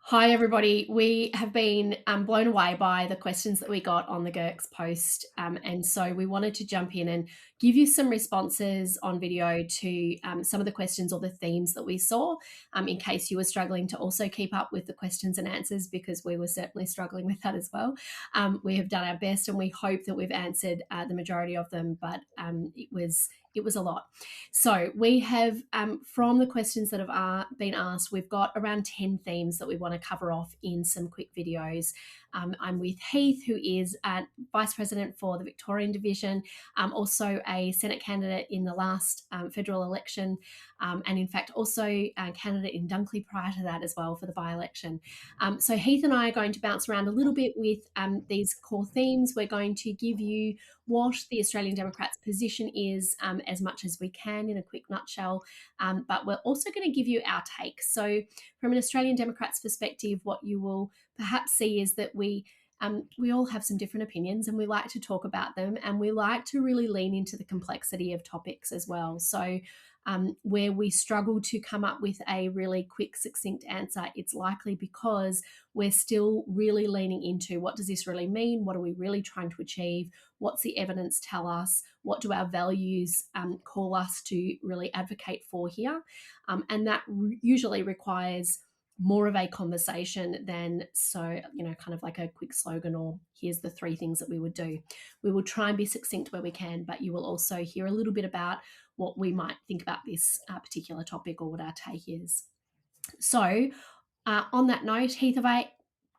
Hi, everybody. We have been blown away by the questions that we got on the Gherk's post. And so we wanted to jump in and give you some responses on video to some of the questions or the themes that we saw, in case you were struggling to also keep up with the questions and answers, because we were certainly struggling with that as well. We have done our best and we hope that we've answered the majority of them, but it was a lot. So we have, from the questions that have been asked, we've got around 10 themes that we want to cover off in some quick videos. I'm with Heath, who is Vice President for the Victorian Division, also a Senate candidate in the last federal election, and in fact also a candidate in Dunkley prior to that as well for the by-election. So Heath and I are going to bounce around a little bit with these core themes. We're going to give you what the Australian Democrats' position is, as much as we can in a quick nutshell, but we're also going to give you our take. So from an Australian Democrats' perspective, what you will perhaps see is that we all have some different opinions and we like to talk about them, and we like to really lean into the complexity of topics as well. So where we struggle to come up with a really quick, succinct answer, it's likely because we're still really leaning into what does this really mean? What are we really trying to achieve? What's the evidence tell us? What do our values call us to really advocate for here? And that usually requires more of a conversation than kind of like a quick slogan or here's the three things that we would do. We will try and be succinct where we can, but you will also hear a little bit about what we might think about this particular topic or what our take is. So on that note, Heath, have I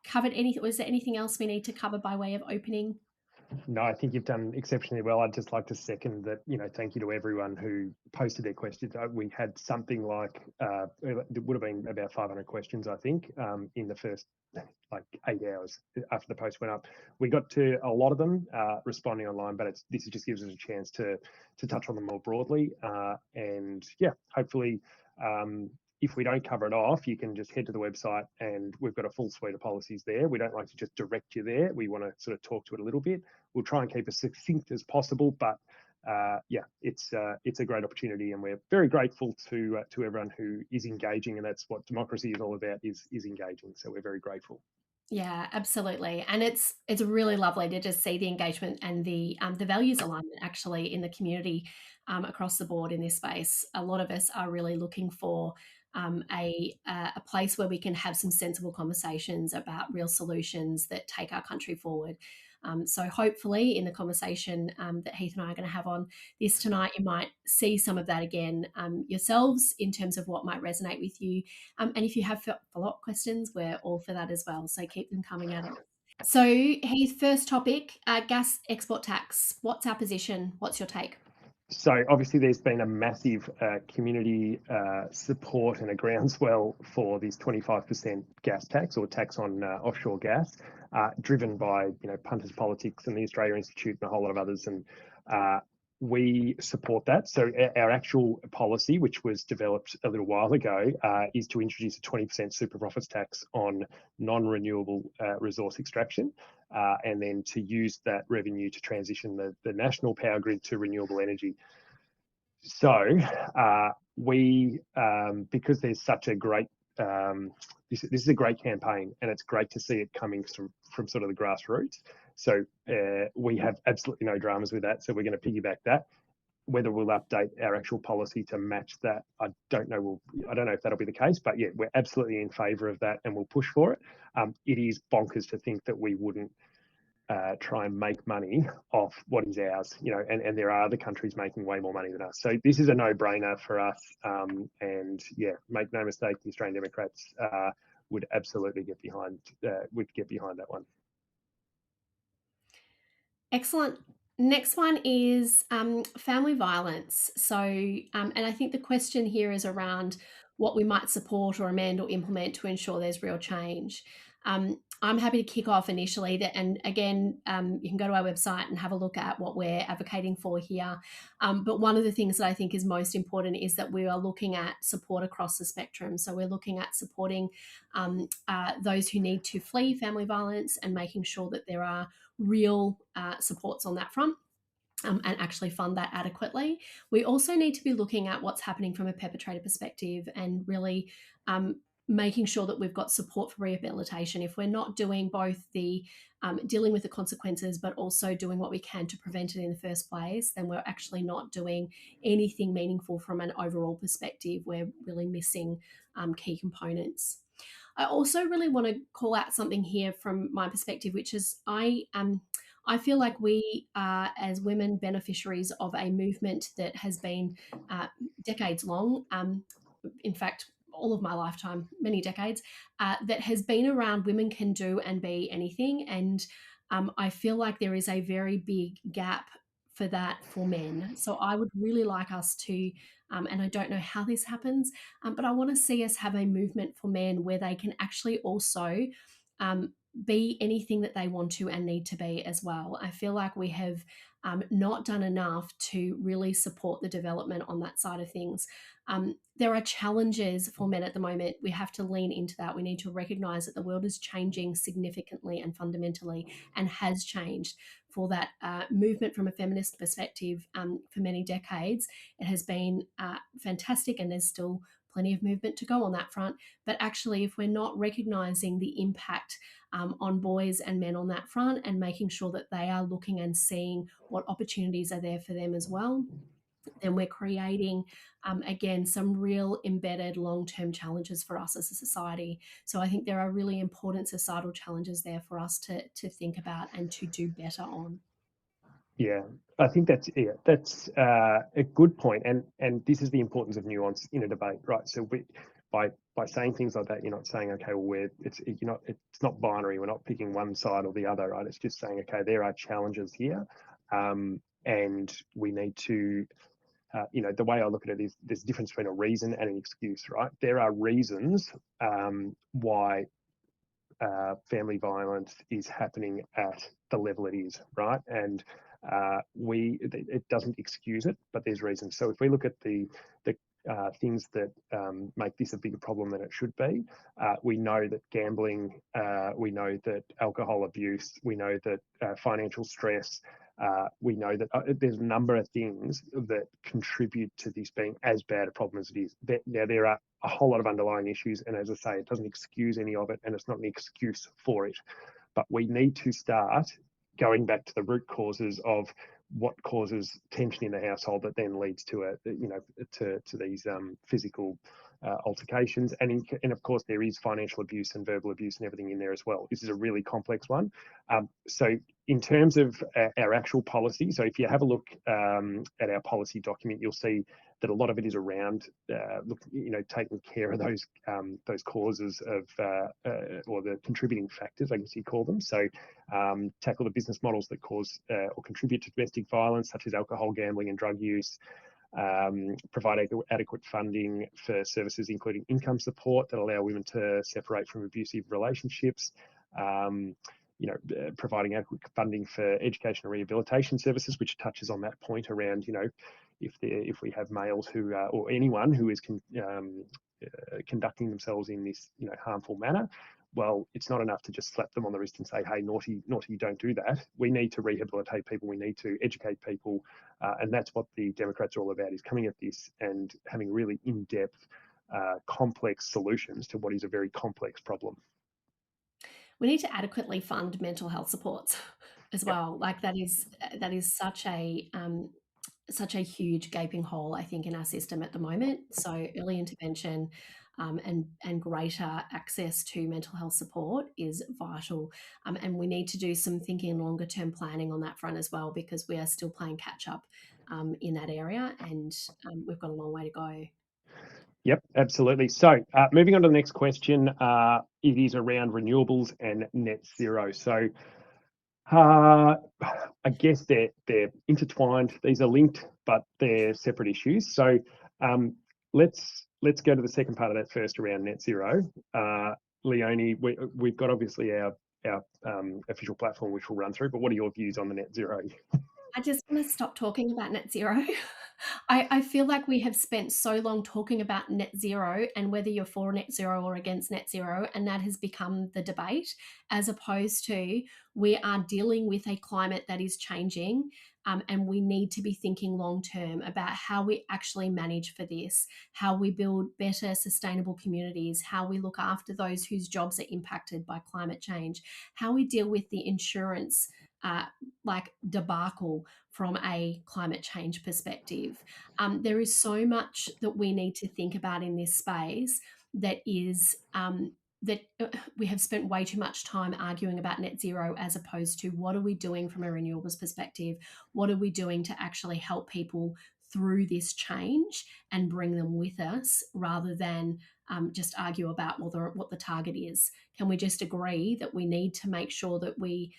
covered anything? Was there anything else we need to cover by way of opening? No, I think you've done exceptionally well. I'd just like to second that, thank you to everyone who posted their questions. We had something like, it would have been about 500 questions, I think, in the first like 8 hours after the post went up. We got to a lot of them responding online, but this just gives us a chance to touch on them more broadly. And yeah, hopefully, if we don't cover it off, you can just head to the website and we've got a full suite of policies there. We don't like to just direct you there. We want to sort of talk to it a little bit. We'll try and keep as succinct as possible, but yeah, it's a great opportunity, and we're very grateful to everyone who is engaging, and that's what democracy is all about, is engaging. So we're very grateful. Yeah, absolutely, and it's really lovely to just see the engagement and the values alignment actually in the community across the board in this space. A lot of us are really looking for a place where we can have some sensible conversations about real solutions that take our country forward. So hopefully, in the conversation that Heath and I are going to have on this tonight, you might see some of that again yourselves in terms of what might resonate with you. And if you have follow-up questions, we're all for that as well. So keep them coming at us. So Heath, first topic, gas export tax. What's our position? What's your take? So obviously there's been a massive community support and a groundswell for this 25% gas tax, or tax on offshore gas, driven by punters politics and the Australia Institute and a whole lot of others, and we support that. So our actual policy, which was developed a little while ago, is to introduce a 20% super profits tax on non-renewable resource extraction, and then to use that revenue to transition the national power grid to renewable energy. So we, because there's such a great, this is a great campaign, and it's great to see it coming from sort of the grassroots. So we have absolutely no dramas with that. So we're going to piggyback that. Whether we'll update our actual policy to match that, I don't know. I don't know if that'll be the case, but yeah, we're absolutely in favour of that, and we'll push for it. It is bonkers to think that we wouldn't try and make money off what is ours, and there are other countries making way more money than us. So this is a no-brainer for us. And yeah, make no mistake, the Australian Democrats would absolutely get behind that one. Excellent. Next one is family violence. So, and I think the question here is around what we might support or amend or implement to ensure there's real change. I'm happy to kick off initially, and again, you can go to our website and have a look at what we're advocating for here. But one of the things that I think is most important is that we are looking at support across the spectrum. So we're looking at supporting those who need to flee family violence and making sure that there are real supports on that front. And actually fund that adequately. We also need to be looking at what's happening from a perpetrator perspective and really making sure that we've got support for rehabilitation. If we're not doing both the dealing with the consequences, but also doing what we can to prevent it in the first place, then we're actually not doing anything meaningful from an overall perspective. We're really missing key components. I also really want to call out something here from my perspective, which is I feel like we are, as women, beneficiaries of a movement that has been decades long. In fact, all of my lifetime, many decades, that has been around women can do and be anything. And I feel like there is a very big gap for that for men. So I would really like us to, and I don't know how this happens, but I want to see us have a movement for men where they can actually also um, be anything that they want to and need to be as well. I feel like we have not done enough to really support the development on that side of things. There are challenges for men at the moment. We have to lean into that. We need to recognize that the world is changing significantly and fundamentally, and has changed for that movement from a feminist perspective for many decades. It has been fantastic, and there's still plenty of movement to go on that front. But actually, if we're not recognizing the impact on boys and men on that front, and making sure that they are looking and seeing what opportunities are there for them as well, then we're creating, again, some real embedded long-term challenges for us as a society. So I think there are really important societal challenges there for us to think about and to do better on. Yeah, I think that's a good point, and this is the importance of nuance in a debate, right? So by saying things like that, you're not saying, okay, well, it's not binary. We're not picking one side or the other, right? It's just saying, okay, there are challenges here, and we need to. The way I look at it is there's a difference between a reason and an excuse, right? There are reasons why family violence is happening at the level it is, right? And it doesn't excuse it, but there's reasons. So if we look at the things that make this a bigger problem than it should be, we know that gambling, we know that alcohol abuse, we know that financial stress, we know that there's a number of things that contribute to this being as bad a problem as it is. Now, there are a whole lot of underlying issues, and as I say, it doesn't excuse any of it, and it's not an excuse for it. But we need to start going back to the root causes of what causes tension in the household that then leads to these physical altercations, and of course there is financial abuse and verbal abuse and everything in there as well. This is a really complex one. So in terms of our actual policy, so if you have a look at our policy document, you'll see that a lot of it is around taking care of those causes of or the contributing factors, I guess you call them. So tackle the business models that cause or contribute to domestic violence, such as alcohol, gambling, and drug use. Provide adequate funding for services including income support that allow women to separate from abusive relationships. Providing adequate funding for education and rehabilitation services, which touches on that point around, if we have males who or anyone who is conducting themselves in this harmful manner, well, it's not enough to just slap them on the wrist and say, hey, naughty, don't do that. We need to rehabilitate people. We need to educate people. And that's what the Democrats are all about, is coming at this and having really in-depth, complex solutions to what is a very complex problem. We need to adequately fund mental health supports as Yep. well. Like that is such a huge gaping hole, I think, in our system at the moment. So early intervention and greater access to mental health support is vital. And we need to do some thinking and longer term planning on that front as well, because we are still playing catch up in that area, and we've got a long way to go. Yep, absolutely. So moving on to the next question, it is around renewables and net zero. So I guess they're intertwined. These are linked, but they're separate issues. So let's go to the second part of that first around net zero. Leonie, we've got obviously our official platform which we'll run through, but what are your views on the net zero? I just want to stop talking about net zero. I feel like we have spent so long talking about net zero and whether you're for net zero or against net zero, and that has become the debate, as opposed to we are dealing with a climate that is changing. And we need to be thinking long term about how we actually manage for this, how we build better, sustainable communities, how we look after those whose jobs are impacted by climate change, how we deal with the insurance like debacle from a climate change perspective. There is so much that we need to think about in this space that is that we have spent way too much time arguing about net zero as opposed to what are we doing from a renewables perspective? What are we doing to actually help people through this change and bring them with us rather than just argue about what the target is? Can we just agree that we need to make sure that we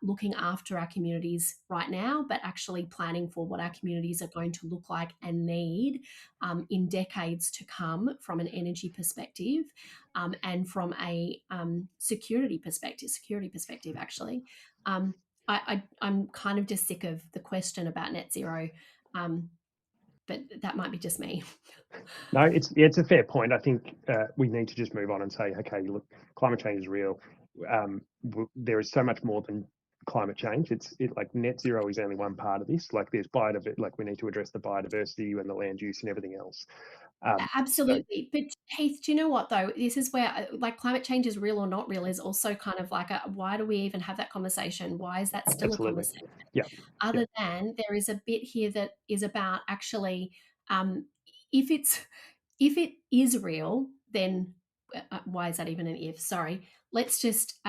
looking after our communities right now, but actually planning for what our communities are going to look like and need in decades to come from an energy perspective and from a security perspective, actually. I'm kind of just sick of the question about net zero, but that might be just me. No, it's a fair point. I think we need to just move on and say, okay, look, climate change is real. There is so much more than climate change. It's like net zero is only one part of this. Like there's biodiversity, like we need to address the biodiversity and the land use and everything else. So Absolutely. But Heath, do you know what though? This is where like climate change is real or not real is also kind of like why do we even have that conversation? Why is that still a absolutely, conversation? yeah, yeah, Other than there is a bit here that is about actually um, if it's if it is real, then why is that even an if? Sorry. Let's just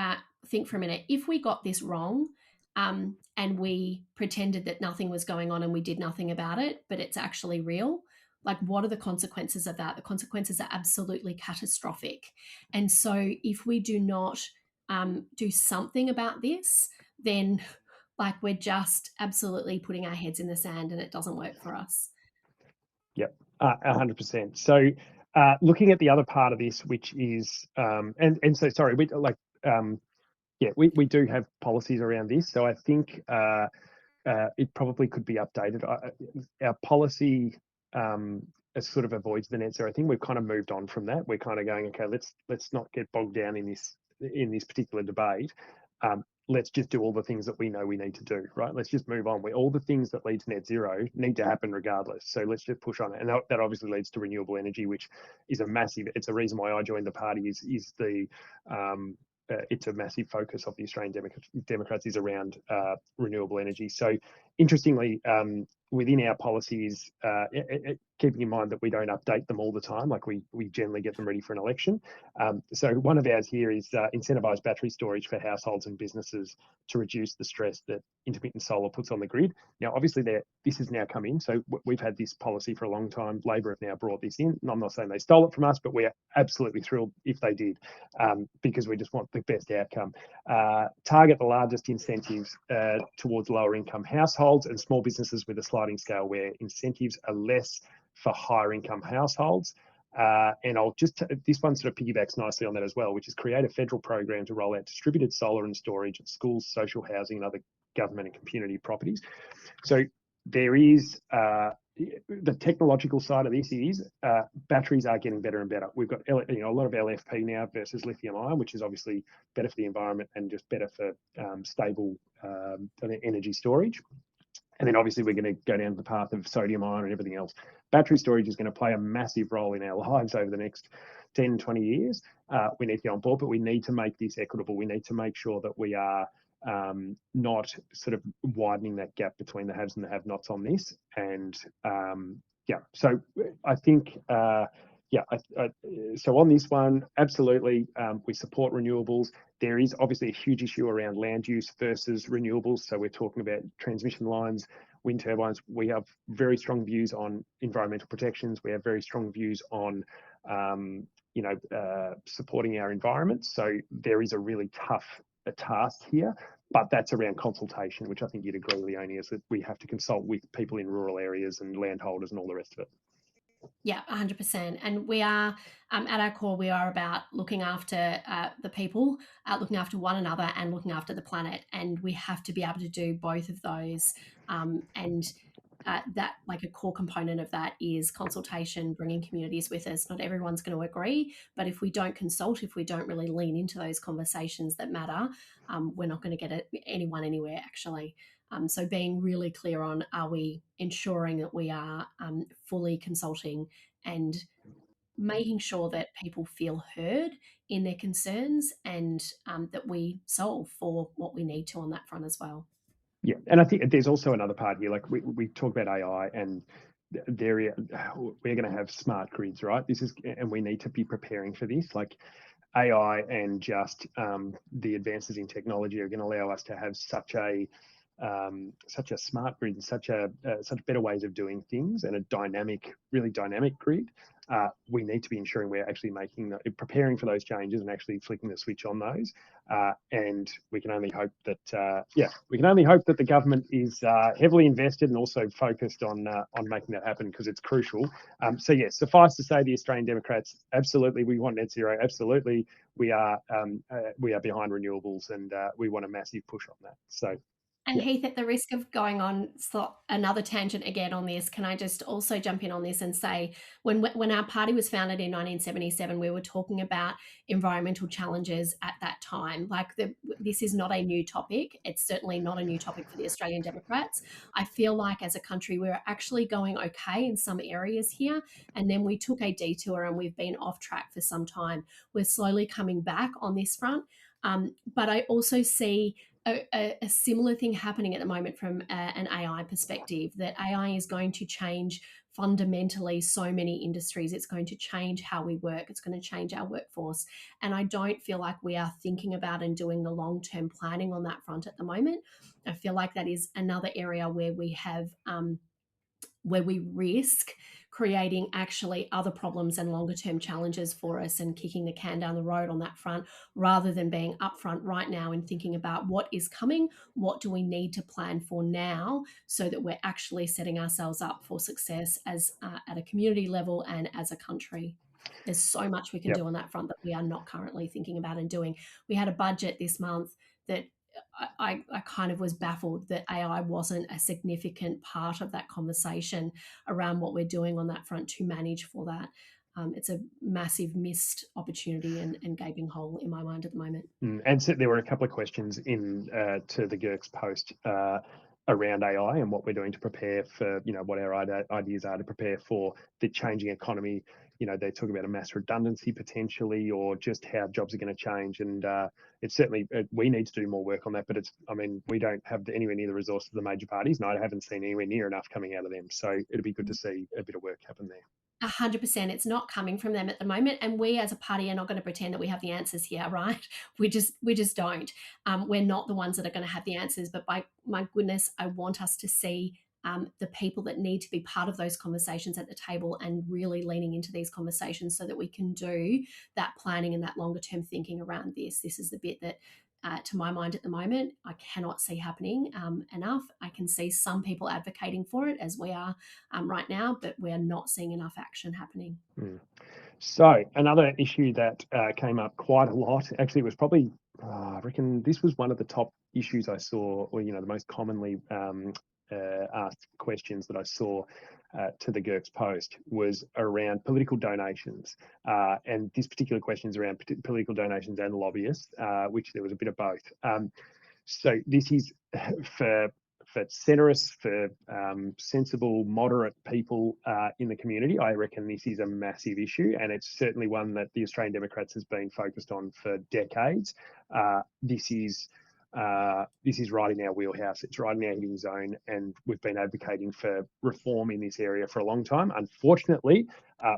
think for a minute. If we got this wrong and we pretended that nothing was going on and we did nothing about it, but it's actually real, like what are the consequences of that? The consequences are absolutely catastrophic. And so if we do not do something about this, then like we're just absolutely putting our heads in the sand and it doesn't work for us. yeah, 100%. So looking at the other part of this, which is and so sorry, we like yeah, we do have policies around this. So I think it probably could be updated. Our policy sort of avoids the net zero thing. We've kind of moved on from that. We're kind of going, okay, let's not get bogged down in this particular debate. Let's just do all the things that we know we need to do, right? Let's just move on. All the things that lead to net zero need to happen regardless. So let's just push on it. And that obviously leads to renewable energy, which is it's a reason why I joined the party is the it's a massive focus of the Australian Democrats is around renewable energy. So interestingly, within our policies, keeping in mind that we don't update them all the time, like we generally get them ready for an election. So one of ours here is incentivise battery storage for households and businesses to reduce the stress that intermittent solar puts on the grid. Now, obviously, this has now come in. So we've had this policy for a long time. Labor have now brought this in. And I'm not saying they stole it from us, but we're absolutely thrilled if they did, because we just want the best outcome. Target the largest incentives towards lower income households and small businesses with a sliding scale where incentives are less for higher income households. And this one sort of piggybacks nicely on that as well, which is create a federal program to roll out distributed solar and storage at schools, social housing and other government and community properties. So there is the technological side of this is batteries are getting better and better. We've got a lot of LFP now versus lithium ion, which is obviously better for the environment and just better for stable energy storage. And then obviously we're going to go down the path of sodium ion and everything else. Battery storage is going to play a massive role in our lives over the next 10, 20 years. We need to get on board, but we need to make this equitable. We need to make sure that we are not sort of widening that gap between the haves and the have-nots on this. And so I think so on this one, absolutely, we support renewables. There is obviously a huge issue around land use versus renewables. So we're talking about transmission lines, wind turbines. We have very strong views on environmental protections. We have very strong views on, supporting our environment. So there is a really tough task here, but that's around consultation, which I think you'd agree, Leonie, is that we have to consult with people in rural areas and landholders and all the rest of it. Yeah, 100%. And we are, at our core, we are about looking after the people, looking after one another, and looking after the planet. And we have to be able to do both of those. And that, like, a core component of that is consultation, bringing communities with us. Not everyone's going to agree, but if we don't consult, if we don't really lean into those conversations that matter, we're not going to get anyone anywhere, actually. So being really clear on, are we ensuring that we are fully consulting and making sure that people feel heard in their concerns, and that we solve for what we need to on that front as well. Yeah, and I think there's also another part here. Like we talk about AI, and there we're going to have smart grids, right? This is, and we need to be preparing for this. Like AI and just the advances in technology are going to allow us to have such a smart grid and such better ways of doing things, and a really dynamic grid. We need to be ensuring we're actually preparing for those changes and actually flicking the switch on those. And we can only hope that the government is heavily invested and also focused on making that happen, because it's crucial. So yes, suffice to say, the Australian Democrats, absolutely, we want net zero. Absolutely, we are behind renewables, and we want a massive push on that. So And yeah. Heath, at the risk of going on another tangent again on this, can I just also jump in on this and say, when our party was founded in 1977, we were talking about environmental challenges at that time. Like, this is not a new topic. It's certainly not a new topic for the Australian Democrats. I feel like as a country, we're actually going okay in some areas here, and then we took a detour and we've been off track for some time. We're slowly coming back on this front, but I also see a similar thing happening at the moment from an AI perspective, that AI is going to change fundamentally so many industries. It's going to change how we work. It's going to change our workforce. And I don't feel like we are thinking about and doing the long-term planning on that front at the moment. I feel like that is another area where we risk creating actually other problems and longer term challenges for us, and kicking the can down the road on that front, rather than being upfront right now and thinking about what is coming, what do we need to plan for now, so that we're actually setting ourselves up for success as at a community level and as a country. There's so much we can Yep. do on that front that we are not currently thinking about and doing. We had a budget this month that I kind of was baffled that AI wasn't a significant part of that conversation around what we're doing on that front to manage for that. It's a massive missed opportunity and gaping hole in my mind at the moment. And so there were a couple of questions in to the Gherk's post around AI and what we're doing to prepare for, what our ideas are to prepare for the changing economy. They talk about a mass redundancy potentially, or just how jobs are going to change. And it's certainly, we need to do more work on that. But we don't have anywhere near the resources of the major parties, and I haven't seen anywhere near enough coming out of them. So it'd be good to see a bit of work happen there. 100%. It's not coming from them at the moment, and we as a party are not going to pretend that we have the answers here, right? We just don't. We're not the ones that are going to have the answers, but by my goodness, I want us to see the people that need to be part of those conversations at the table, and really leaning into these conversations so that we can do that planning and that longer term thinking around this. This is the bit that, to my mind at the moment, I cannot see happening enough. I can see some people advocating for it, as we are right now, but we're not seeing enough action happening. Mm. So another issue that came up quite a lot, actually, it was probably, I reckon this was one of the top issues I saw, or, the most commonly asked questions that I saw to the Gherk's post, was around political donations. And this particular question is around political donations and lobbyists, which there was a bit of both. So this is for centrists, for sensible, moderate people in the community. I reckon this is a massive issue, and it's certainly one that the Australian Democrats has been focused on for decades. This is right in our wheelhouse. It's right in our hitting zone, and we've been advocating for reform in this area for a long time. Unfortunately,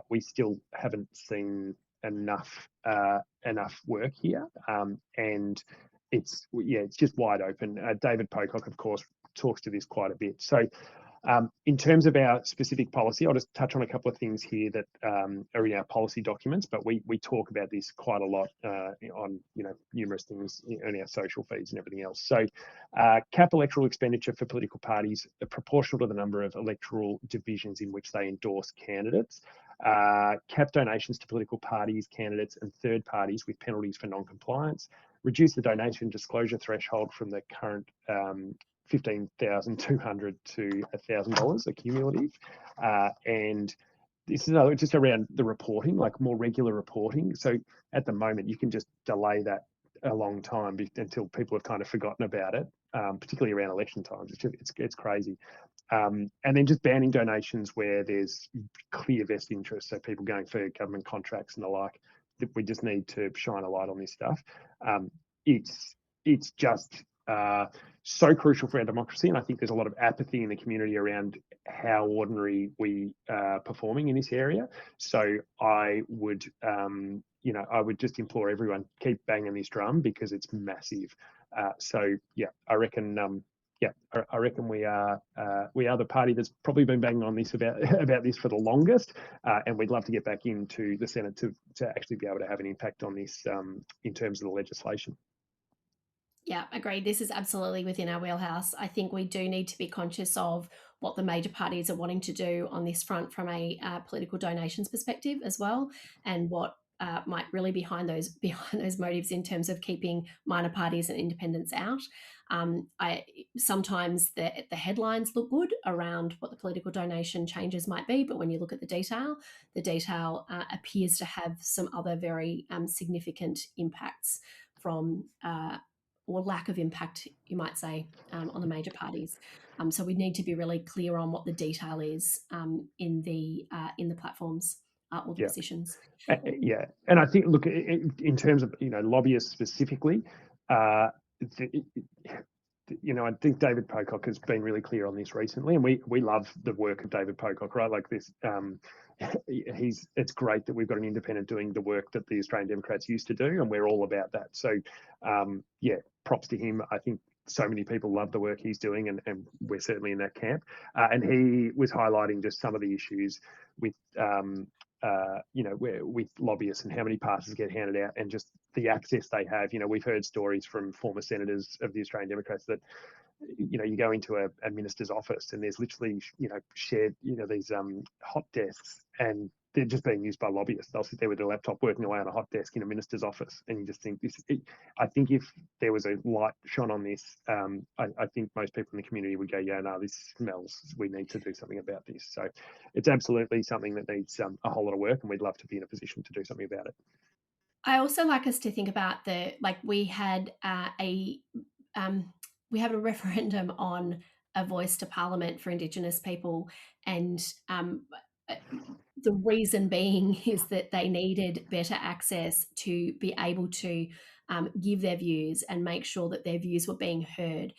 we still haven't seen enough work here, and it's just wide open. David Pocock, of course, talks to this quite a bit. So In terms of our specific policy, I'll just touch on a couple of things here that are in our policy documents, but we talk about this quite a lot on numerous things in our social feeds and everything else. So cap electoral expenditure for political parties proportional to the number of electoral divisions in which they endorse candidates. Cap donations to political parties, candidates and third parties with penalties for non-compliance. Reduce the donation disclosure threshold from the current $15,200 to $1,000 a cumulative, and this is just around the reporting, like more regular reporting. So at the moment, you can just delay that a long time until people have kind of forgotten about it, particularly around election times. It's crazy. And then just banning donations where there's clear vested interest, so people going for government contracts and the like. We just need to shine a light on this stuff. It's just so crucial for our democracy, and I think there's a lot of apathy in the community around how ordinary we are performing in this area. So I would, I would just implore everyone, keep banging this drum because it's massive. So yeah, I reckon. I reckon we are the party that's probably been banging on this about this for the longest, and we'd love to get back into the Senate to actually be able to have an impact on this in terms of the legislation. Yeah, agreed. This is absolutely within our wheelhouse. I think we do need to be conscious of what the major parties are wanting to do on this front from a political donations perspective as well, and what might really be behind those motives in terms of keeping minor parties and independents out. Sometimes the headlines look good around what the political donation changes might be, but when you look at the detail appears to have some other very significant impacts from or lack of impact, you might say, on the major parties. So we need to be really clear on what the detail is in the platforms or the positions. Yeah, and I think, look, in terms of lobbyists specifically, I think David Pocock has been really clear on this recently, and we love the work of David Pocock, right? Like this, it's great that we've got an independent doing the work that the Australian Democrats used to do, and we're all about that. So, yeah, props to him. I think so many people love the work he's doing, and we're certainly in that camp. And he was highlighting just some of the issues with with lobbyists and how many passes get handed out and just the access they have. We've heard stories from former senators of the Australian Democrats that, you go into a minister's office and there's literally, shared, these hot desks, and they're just being used by lobbyists. They'll sit there with their laptop working away on a hot desk in a minister's office, and you just think I think if there was a light shone on this, I think most people in the community would go, yeah, no, this smells. We need to do something about this. So it's absolutely something that needs a whole lot of work, and we'd love to be in a position to do something about it. I also like us to think about we had a referendum on a voice to Parliament for Indigenous people, and the reason being is that they needed better access to be able to give their views and make sure that their views were being heard.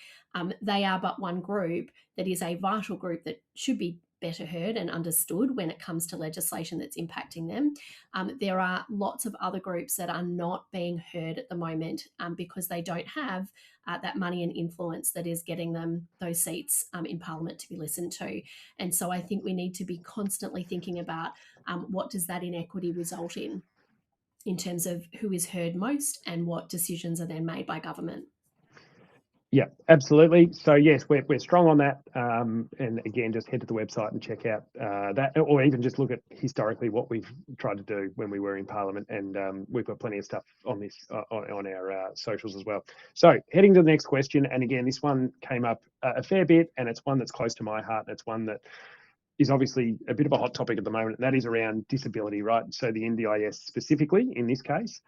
They are but one group that is a vital group that should be better heard and understood when it comes to legislation that's impacting them. There are lots of other groups that are not being heard at the moment because they don't have that money and influence that is getting them those seats in Parliament to be listened to. And so I think we need to be constantly thinking about what does that inequity result in terms of who is heard most and what decisions are then made by government. Yeah, absolutely. So yes, we're strong on that. And again, just head to the website and check out that, or even just look at historically what we've tried to do when we were in Parliament. And we've got plenty of stuff on this on our socials as well. So heading to the next question, and again, this one came up a fair bit, and it's one that's close to my heart. And it's one that is obviously a bit of a hot topic at the moment, and that is around disability, right? So the NDIS specifically in this case.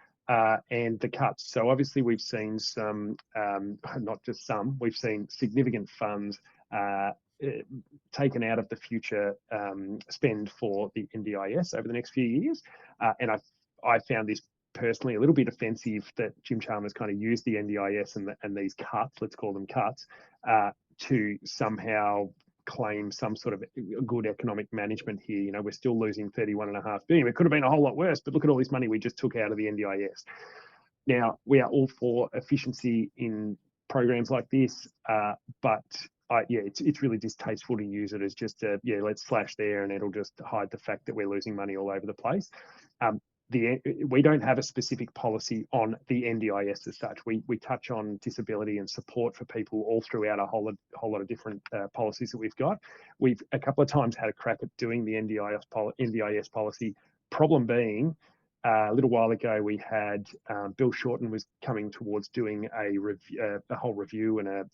And the cuts. So obviously we've seen some, not just some, we've seen significant funds taken out of the future spend for the NDIS over the next few years. And I found this personally a little bit offensive that Jim Chalmers kind of used the NDIS and these cuts, let's call them cuts, to somehow claim some sort of good economic management here. We're still losing $31.5 billion. It could have been a whole lot worse, but look at all this money we just took out of the NDIS. Now, we are all for efficiency in programs like this, but it's really distasteful to use it as just let's slash there and it'll just hide the fact that we're losing money all over the place. Um, we don't have a specific policy on the NDIS as such. We touch on disability and support for people all throughout a whole lot of different policies that we've got. We've a couple of times had a crack at doing the NDIS policy. Problem being, a little while ago, we had Bill Shorten was coming towards doing a whole review and a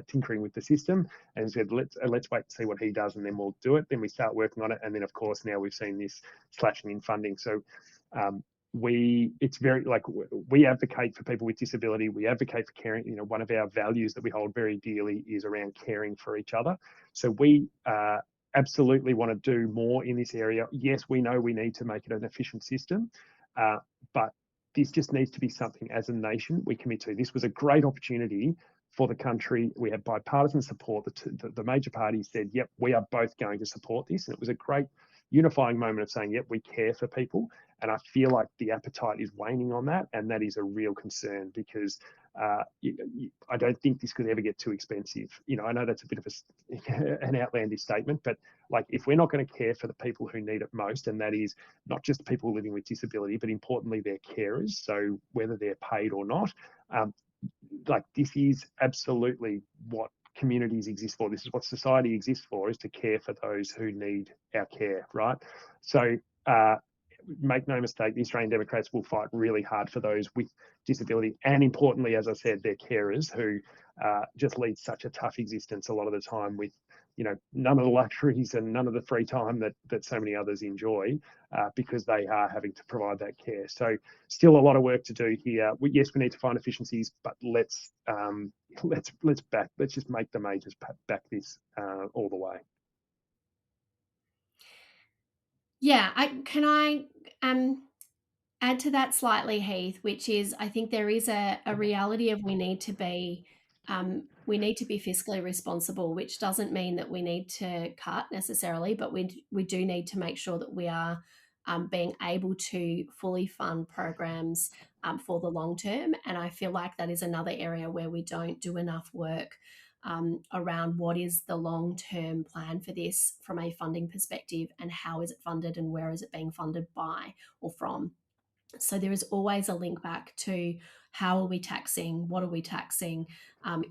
tinkering with the system, and said let's wait and see what he does, and then we'll do it. Then we start working on it, and then of course now we've seen this slashing in funding. So it's very we advocate for people with disability. We advocate for caring. You know, one of our values that we hold very dearly is around caring for each other. So we absolutely want to do more in this area. Yes, we know we need to make it an efficient system, but this just needs to be something as a nation we commit to. This was a great opportunity for the country. We had bipartisan support. The major parties said, yep, we are both going to support this. And it was a great unifying moment of saying, yep, we care for people. And I feel like the appetite is waning on that. And that is a real concern because I don't think this could ever get too expensive. You know, I know that's a bit of an outlandish statement, but like if we're not going to care for the people who need it most, and that is not just people living with disability, but importantly their carers, so whether they're paid or not, like this is absolutely what communities exist for. This is what society exists for, is to care for those who need our care, right? So make no mistake, the Australian Democrats will fight really hard for those with disability, and importantly, as I said, their carers who just lead such a tough existence a lot of the time with, you know, none of the luxuries and none of the free time that so many others enjoy because they are having to provide that care. So still a lot of work to do here. Yes, we need to find efficiencies, but let's just make the majors back this all the way. Yeah, can I add to that slightly, Heath, which is I think there is a reality of we need to be fiscally responsible, which doesn't mean that we need to cut necessarily, but we do need to make sure that we are being able to fully fund programs for the long term. And I feel like that is another area where we don't do enough work around what is the long-term plan for this from a funding perspective, and how is it funded and where is it being funded by or from. So there is always a link back to how are we taxing, what are we taxing,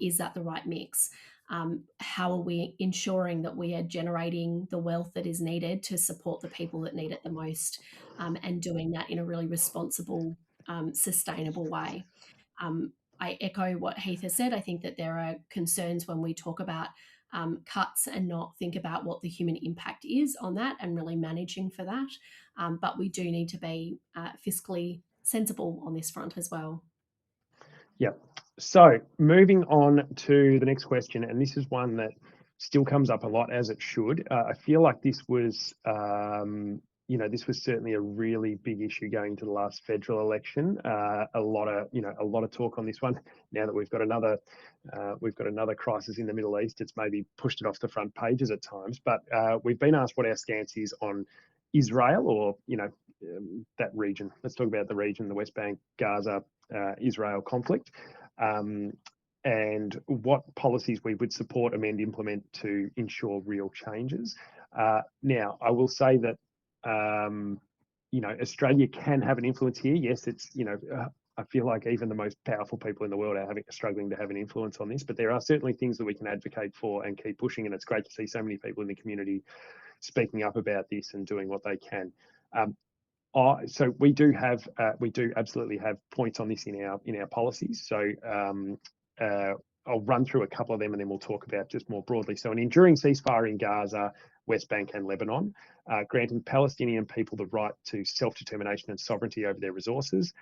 is that the right mix? How are we ensuring that we are generating the wealth that is needed to support the people that need it the most, and doing that in a really responsible, sustainable way. I echo what Heath has said. I think that there are concerns when we talk about cuts and not think about what the human impact is on that and really managing for that. But we do need to be fiscally sensible on this front as well. Yeah. So moving on to the next question, and this is one that still comes up a lot, as it should. I feel like this was, this was certainly a really big issue going to the last federal election. A lot of talk on this one. Now that we've got another crisis in the Middle East, it's maybe pushed it off the front pages at times. But we've been asked what our stance is on Israel, or that region. Let's talk about the region, the West Bank, Gaza, Israel conflict, and what policies we would support, amend, implement to ensure real changes. Now, I will say that Australia can have an influence here. Yes, it's I feel like even the most powerful people in the world are struggling to have an influence on this, but there are certainly things that we can advocate for and keep pushing. And it's great to see so many people in the community speaking up about this and doing what they can. So we do absolutely have points on this in our policies. So I'll run through a couple of them and then we'll talk about just more broadly. So an enduring ceasefire in Gaza, West Bank and Lebanon, granting Palestinian people the right to self-determination and sovereignty over their resources,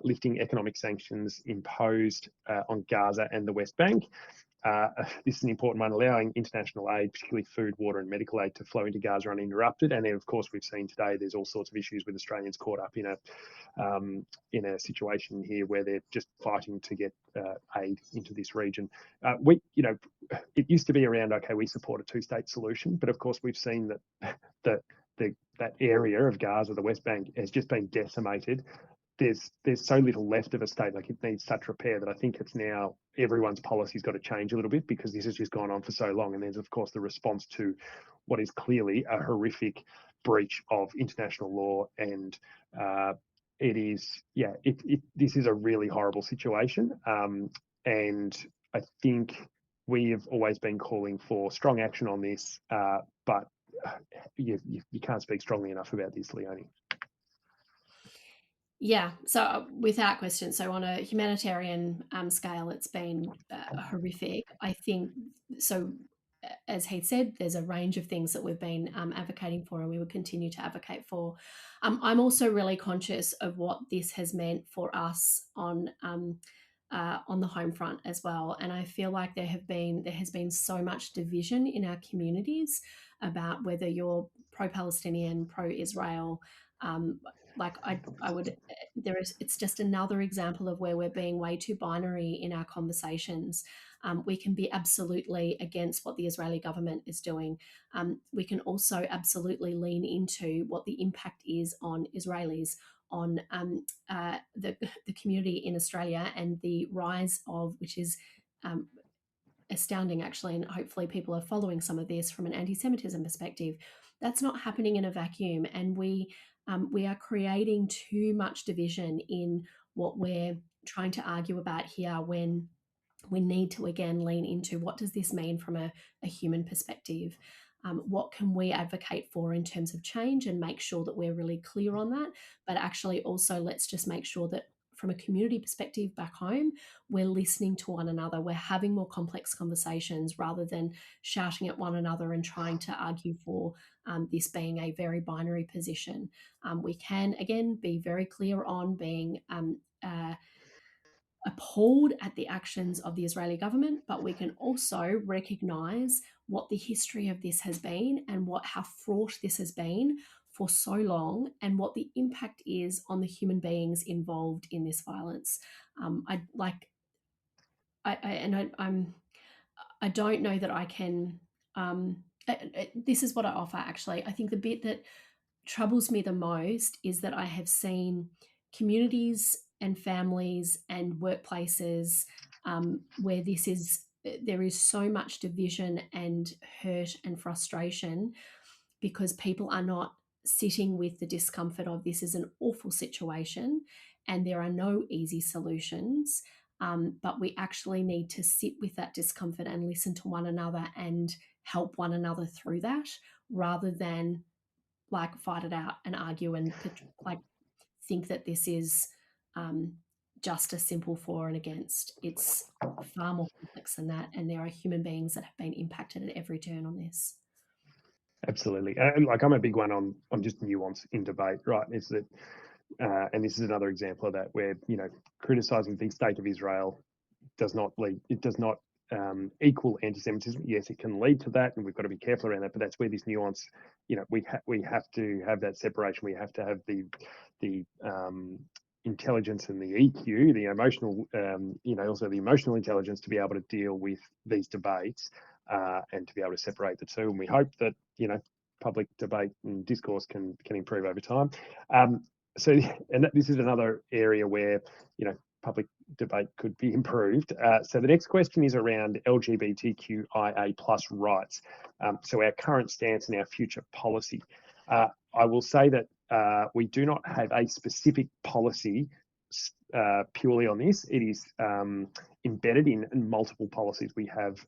lifting economic sanctions imposed on Gaza and the West Bank. This is an important one, allowing international aid, particularly food, water and medical aid, to flow into Gaza uninterrupted. And then, of course, we've seen today there's all sorts of issues with Australians caught up in a situation here where they're just fighting to get aid into this region. It used to be around, okay, we support a two-state solution, but of course we've seen that that area of Gaza, the West Bank, has just been decimated there's so little left of a state, like it needs such repair, that I think it's now everyone's policy's got to change a little bit, because this has just gone on for so long. And there's of course the response to what is clearly a horrific breach of international law, and it is, this is a really horrible situation. And I think we have always been calling for strong action on this, but you can't speak strongly enough about this, Leonie. Yeah, so without question, so on a humanitarian scale, it's been horrific. I think so. As Heath said, there's a range of things that we've been advocating for, and we will continue to advocate for. I'm also really conscious of what this has meant for us on the home front as well, and I feel like there has been so much division in our communities about whether you're pro-Palestinian, pro-Israel. Like I would, it's just another example of where we're being way too binary in our conversations. We can be absolutely against what the Israeli government is doing. We can also absolutely lean into what the impact is on Israelis, on the community in Australia, and the rise of, which is astounding actually, and hopefully people are following some of this from an anti-Semitism perspective. That's not happening in a vacuum, and we are creating too much division in what we're trying to argue about here, when we need to again lean into what does this mean from a human perspective. What can we advocate for in terms of change, and make sure that we're really clear on that, but actually also let's just make sure that from a community perspective back home, we're listening to one another, we're having more complex conversations rather than shouting at one another and trying to argue for this being a very binary position. We can again be very clear on being appalled at the actions of the Israeli government, but we can also recognize what the history of this has been, and how fraught this has been for so long, and what the impact is on the human beings involved in this violence. I like, I don't know that I can. This is what I offer. Actually, I think the bit that troubles me the most is that I have seen communities and families and workplaces where there is so much division and hurt and frustration, because people are not sitting with the discomfort of this is an awful situation and there are no easy solutions. But we actually need to sit with that discomfort and listen to one another and help one another through that, rather than like fight it out and argue and like think that this is just a simple for and against. It's far more complex than that, and there are human beings that have been impacted at every turn on this. Absolutely. And like, I'm a big one on just nuance in debate, right? Is that, and this is another example of that, where, criticizing the state of Israel does not equal anti-Semitism. Yes, it can lead to that, and we've got to be careful around that. But that's where this nuance, we have to have that separation. We have to have the intelligence and the EQ, the emotional, also the emotional intelligence to be able to deal with these debates, and to be able to separate the two. And we hope that public debate and discourse can improve over time. And this is another area where public debate could be improved. So the next question is around LGBTQIA plus rights. So our current stance and our future policy. I will say that we do not have a specific policy purely on this. It is embedded in multiple policies we have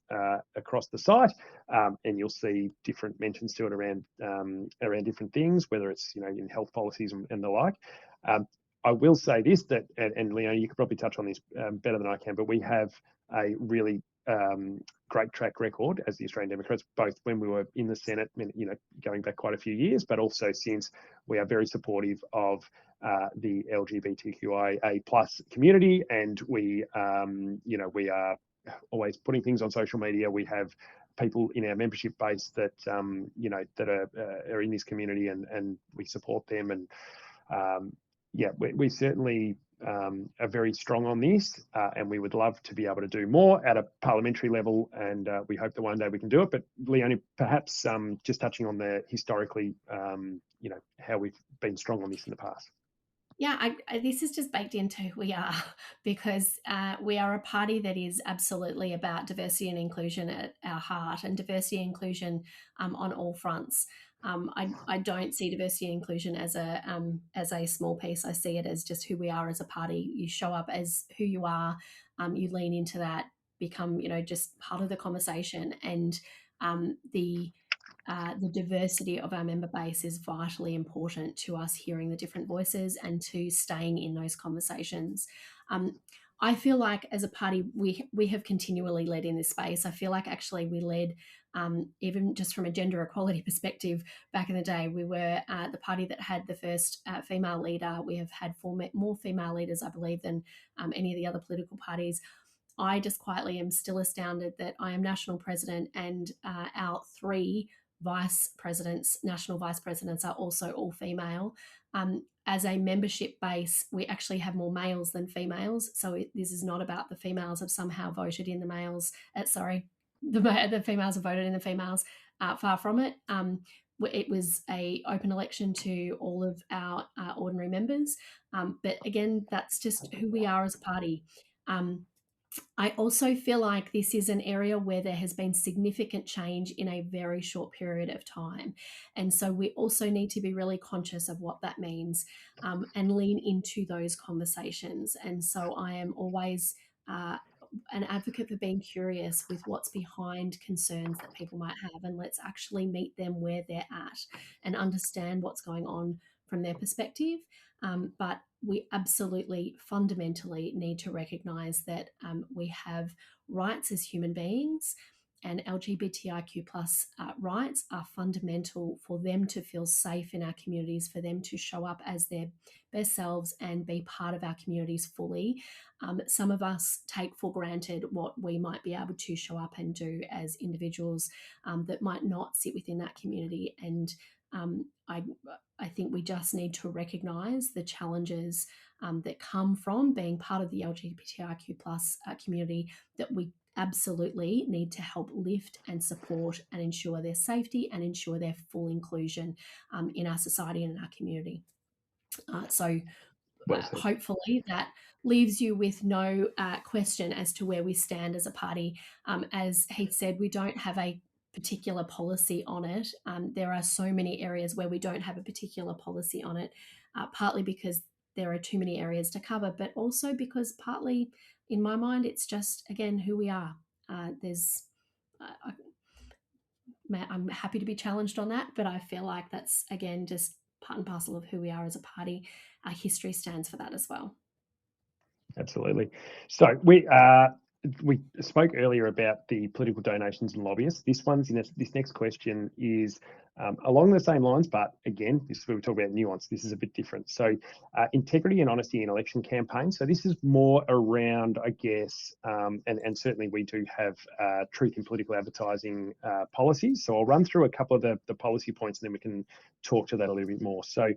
across the site, and you'll see different mentions to it around different things, whether it's in health policies and the like. I will say this, that, and Leonie, you could probably touch on this better than I can, but we have a really great track record as the Australian Democrats, both when we were in the Senate, going back quite a few years, but also since. We are very supportive of the LGBTQIA plus community, and we are always putting things on social media. We have people in our membership base that that are in this community, and we support them. And we certainly are very strong on this, and we would love to be able to do more at a parliamentary level, and we hope that one day we can do it. But Leonie, perhaps just touching on the historically, how we've been strong on this in the past. Yeah, this is just baked into who we are because we are a party that is absolutely about diversity and inclusion at our heart, and diversity and inclusion on all fronts. I don't see diversity and inclusion as a small piece. I see it as just who we are as a party. You show up as who you are, you lean into that, become just part of the conversation, and the diversity of our member base is vitally important to us hearing the different voices and to staying in those conversations. I feel like as a party, we have continually led in this space. I feel like actually we led, even just from a gender equality perspective, back in the day. We were the party that had the first female leader. We have had more female leaders, I believe, than any of the other political parties. I just quietly am still astounded that I am national president, and our three vice presidents, national vice presidents, are also all female. As a membership base, we actually have more males than females. So this is not about the females have somehow voted in the males. The females have voted in the females. Far from it. It was a open election to all of our ordinary members. But again, that's just who we are as a party. I also feel like this is an area where there has been significant change in a very short period of time. And so we also need to be really conscious of what that means, and lean into those conversations. And so I am always an advocate for being curious with what's behind concerns that people might have. And let's actually meet them where they're at and understand what's going on from their perspective. But we absolutely fundamentally need to recognize that we have rights as human beings, and LGBTIQ plus rights are fundamental for them to feel safe in our communities, for them to show up as their best selves and be part of our communities fully. Some of us take for granted what we might be able to show up and do as individuals that might not sit within that community. And I think we just need to recognise the challenges that come from being part of the LGBTIQ plus community, that we absolutely need to help lift and support and ensure their safety and ensure their full inclusion in our society and in our community. So Well said. hopefully that leaves you with no question as to where we stand as a party. As Heath said, we don't have a particular policy on it. There are so many areas where we don't have a particular policy on it, partly because there are too many areas to cover, but also because partly, in my mind, it's just, again, who we are. I'm happy to be challenged on that, but I feel like that's, again, just part and parcel of who we are as a party. Our history stands for that as well. Absolutely. So we spoke earlier about the political donations and lobbyists. This next question is along the same lines, but again, this is where we talk about nuance. This is a bit different. So integrity and honesty in election campaigns. So this is more around, I guess, and certainly we do have truth in political advertising policies. So I'll run through a couple of the policy points, and then we can talk to that a little bit more. So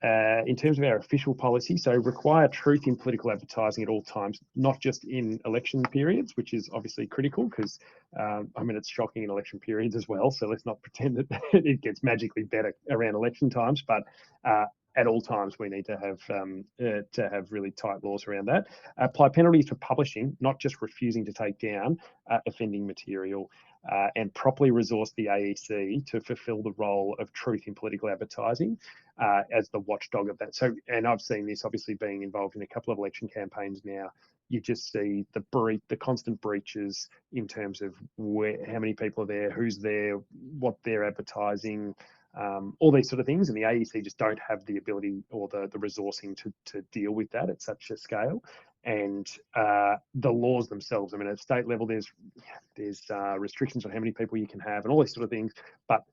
in terms of our official policy, so require truth in political advertising at all times, not just in election periods, which is obviously critical because, it's shocking in election periods as well. So let's not pretend that it gets magically better around election times, but at all times we need to have really tight laws around that. Apply penalties for publishing, not just refusing to take down offending material. And properly resource the AEC to fulfil the role of truth in political advertising as the watchdog of that. So, and I've seen this obviously being involved in a couple of election campaigns now. You just see the constant breaches in terms of how many people are there, who's there, what they're advertising, all these sort of things. And the AEC just don't have the ability or the resourcing to deal with that at such a scale. And the laws themselves, at state level, there's restrictions on how many people you can have and all these sort of things. But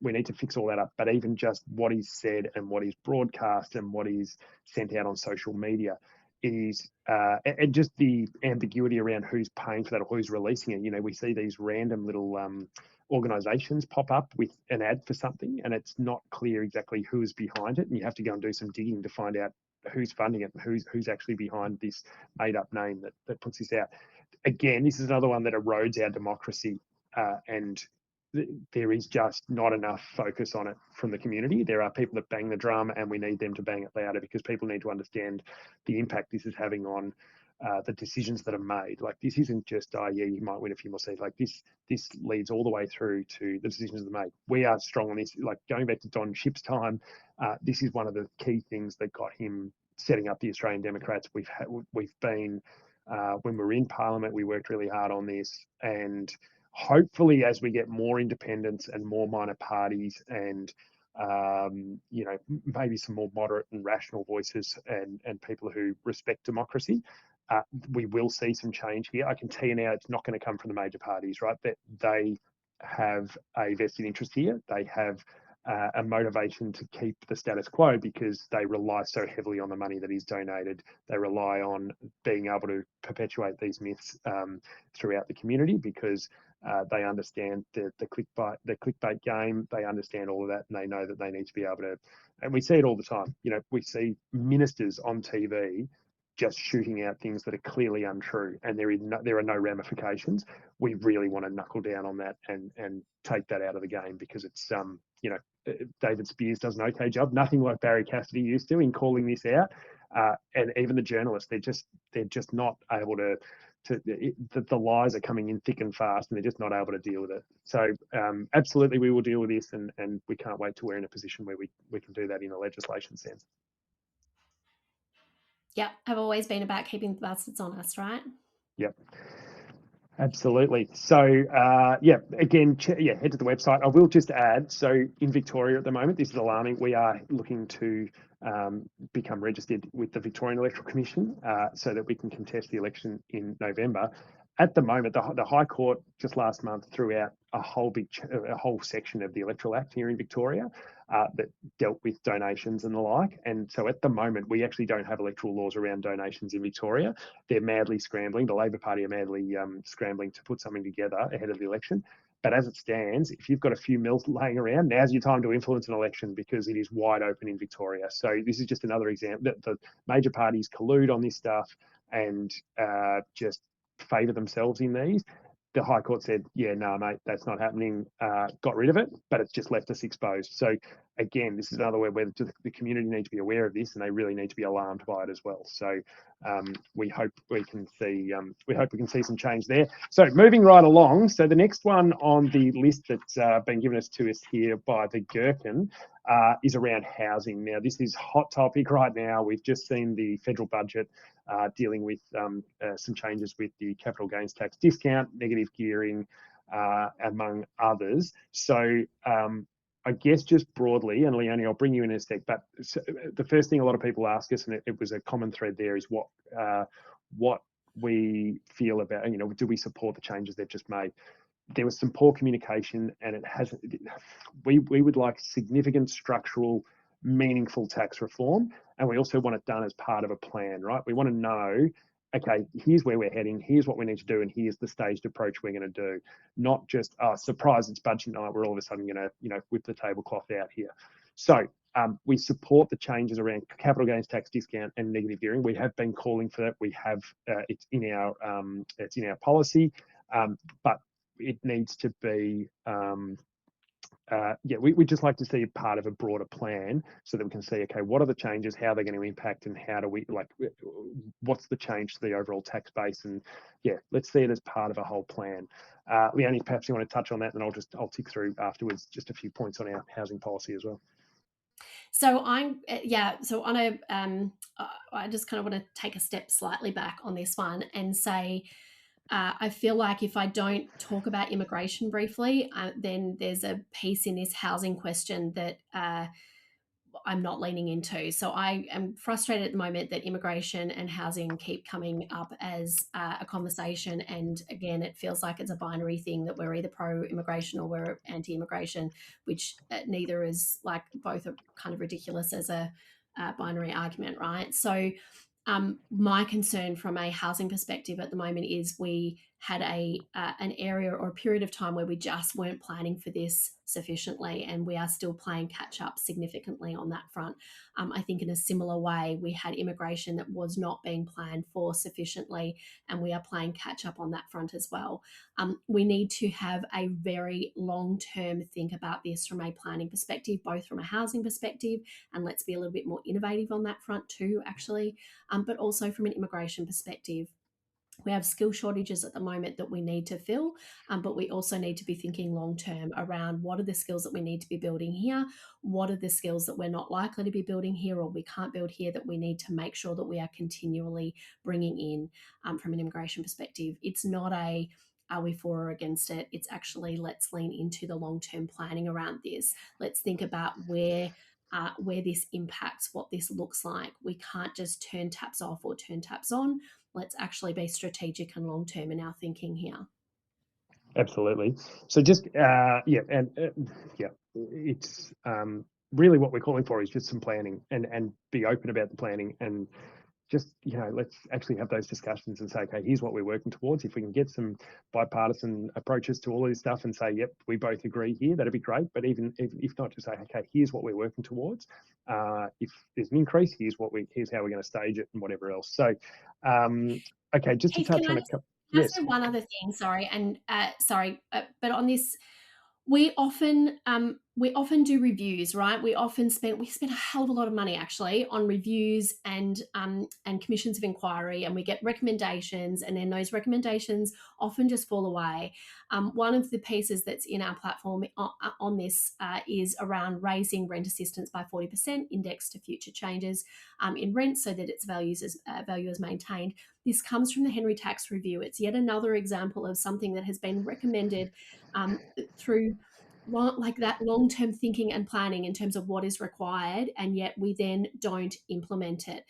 we need to fix all that up. But even just what is said and what is broadcast and what is sent out on social media is, and just the ambiguity around who's paying for that or who's releasing it. We see these random little organisations pop up with an ad for something, and it's not clear exactly who's behind it, and you have to go and do some digging to find out who's funding it and who's actually behind this made-up name that puts this out. Again, this is another one that erodes our democracy, and there is just not enough focus on it from the community. There are people that bang the drum, and we need them to bang it louder, because people need to understand the impact this is having on the decisions that are made. Like, this isn't just, oh yeah, you might win a few more seats. Like, this leads all the way through to the decisions that are made. We are strong on this. Like, going back to Don Ship's time, this is one of the key things that got him setting up the Australian Democrats. We've been when we were in Parliament, we worked really hard on this, and hopefully, as we get more independents and more minor parties, and maybe some more moderate and rational voices, and people who respect democracy, we will see some change here. I can tell you now, it's not going to come from the major parties, right? That they have a vested interest here. They have a motivation to keep the status quo, because they rely so heavily on the money that is donated. They rely on being able to perpetuate these myths throughout the community, because they understand the clickbait game. They understand all of that, and they know that they need to be able to. And we see it all the time. We see ministers on TV just shooting out things that are clearly untrue, and there are no ramifications. We really want to knuckle down on that and take that out of the game, because it's David Spears does an okay job, nothing like Barry Cassidy used to, in calling this out, and even the journalists, they're just not able to. The lies are coming in thick and fast, and they're just not able to deal with it. So absolutely, we will deal with this, and we can't wait till we're in a position where we can do that in a legislation sense. Yep, I've always been about keeping the bastards honest, right? Yep. Absolutely. So, again, head to the website. I will just add, so in Victoria at the moment, this is alarming. We are looking to become registered with the Victorian Electoral Commission so that we can contest the election in November. At the moment, the High Court just last month threw out a whole section of the Electoral Act here in Victoria that dealt with donations and the like. And so at the moment, we actually don't have electoral laws around donations in Victoria. They're madly scrambling. The Labor Party are madly scrambling to put something together ahead of the election. But as it stands, if you've got a few mils laying around, now's your time to influence an election, because it is wide open in Victoria. So this is just another example that the major parties collude on this stuff and just favour themselves in these. The High Court said, yeah, no, mate, that's not happening, got rid of it, but it's just left us exposed. So again, this is another way where the community need to be aware of this, and they really need to be alarmed by it as well. So we hope we can see some change there. So moving right along. So the next one on the list that's been given to us here by the Gherkin is around housing. Now, this is hot topic right now. We've just seen the federal budget dealing with some changes with the capital gains tax discount, negative gearing, among others. So I guess just broadly, and Leonie, I'll bring you in a sec, but the first thing a lot of people ask us, and it was a common thread there, is what we feel about, do we support the changes they've just made? There was some poor communication, and it hasn't. We would like significant structural, meaningful tax reform, and we also want it done as part of a plan, right? We want to know, okay, here's where we're heading, here's what we need to do, and here's the staged approach we're going to do. Not just, surprise, it's budget night, we're all of a sudden going to, whip the tablecloth out here. So we support the changes around capital gains tax discount and negative gearing. We have been calling for that. We have it's in our policy, but it needs to be. We'd just like to see part of a broader plan so that we can see, okay, what are the changes, how they're going to impact, and how do we, what's the change to the overall tax base? And let's see it as part of a whole plan. Leonie, perhaps you want to touch on that, and I'll tick through afterwards just a few points on our housing policy as well. So So on I just kind of want to take a step slightly back on this one and say, I feel like if I don't talk about immigration briefly, then there's a piece in this housing question that I'm not leaning into. So I am frustrated at the moment that immigration and housing keep coming up as a conversation. And again, it feels like it's a binary thing, that we're either pro-immigration or we're anti-immigration, which neither is, like, both are kind of ridiculous as a binary argument, right? So my concern from a housing perspective at the moment is we had an area or a period of time where we just weren't planning for this sufficiently, and we are still playing catch up significantly on that front. I think in a similar way, we had immigration that was not being planned for sufficiently, and we are playing catch up on that front as well. We need to have a very long term think about this from a planning perspective, both from a housing perspective, and let's be a little bit more innovative on that front too, actually, but also from an immigration perspective. We have skill shortages at the moment that we need to fill, but we also need to be thinking long term around what are the skills that we need to be building here, what are the skills that we're not likely to be building here or we can't build here that we need to make sure that we are continually bringing in from an immigration perspective. It's not a are we for or against it? It's actually let's lean into the long term planning around this. Let's think about where this impacts, what this looks like. We can't just turn taps off or turn taps on. Let's actually be strategic and long term in our thinking here. Absolutely. So just yeah, it's really what we're calling for is just some planning and be open about the planning and just let's actually have those discussions and say, okay, here's what we're working towards. If we can get some bipartisan approaches to all of this stuff and say, yep, we both agree here, that'd be great. But even if not, just say, okay, here's what we're working towards. If there's an increase, here's how we're going to stage it and whatever else. So okay, just to Heath, can touch I on a couple. can I Yes. say one other thing? Sorry, and but on this, we often do reviews, right? We spend a hell of a lot of money actually on reviews and commissions of inquiry, and we get recommendations, and then those recommendations often just fall away. One of the pieces that's in our platform on this is around raising rent assistance by 40%, indexed to future changes in rent, so that its value is maintained. This comes from the Henry Tax Review. It's yet another example of something that has been recommended through long-term thinking and planning in terms of what is required, and yet we then don't implement it.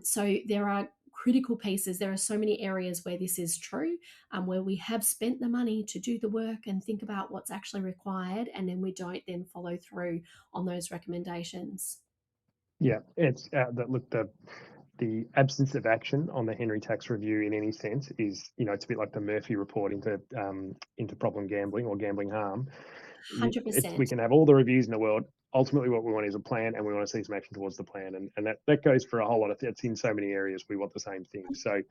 So there are critical pieces. There are so many areas where this is true, where we have spent the money to do the work and think about what's actually required, and then we don't then follow through on those recommendations. Yeah, it's the absence of action on the Henry Tax Review in any sense is, it's a bit like the Murphy report into problem gambling or gambling harm. We 100%. can have all the reviews in the world. Ultimately, what we want is a plan, and we want to see some action towards the plan, and that goes for a whole lot of. It's in so many areas. We want the same thing. So,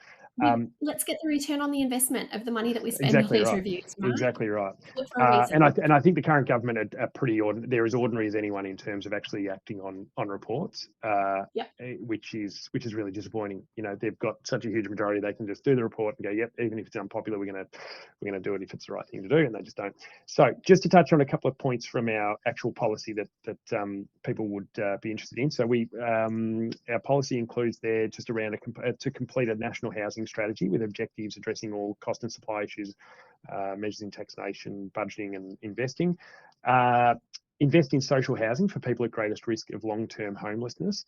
Let's get the return on the investment of the money that we spend on exactly these right. reviews, right? Exactly right. Do it for a reason. And I think the current government are pretty ordinary. They're as ordinary as anyone in terms of actually acting on reports, Yep. which is really disappointing. They've got such a huge majority; they can just do the report and go, "Yep, even if it's unpopular, we're gonna do it if it's the right thing to do," and they just don't. So, just to touch on a couple of points from our actual policy that people would be interested in. So, our policy includes there just around to complete a national housing strategy with objectives addressing all cost and supply issues, measures in taxation, budgeting, and investing. Invest in social housing for people at greatest risk of long-term homelessness.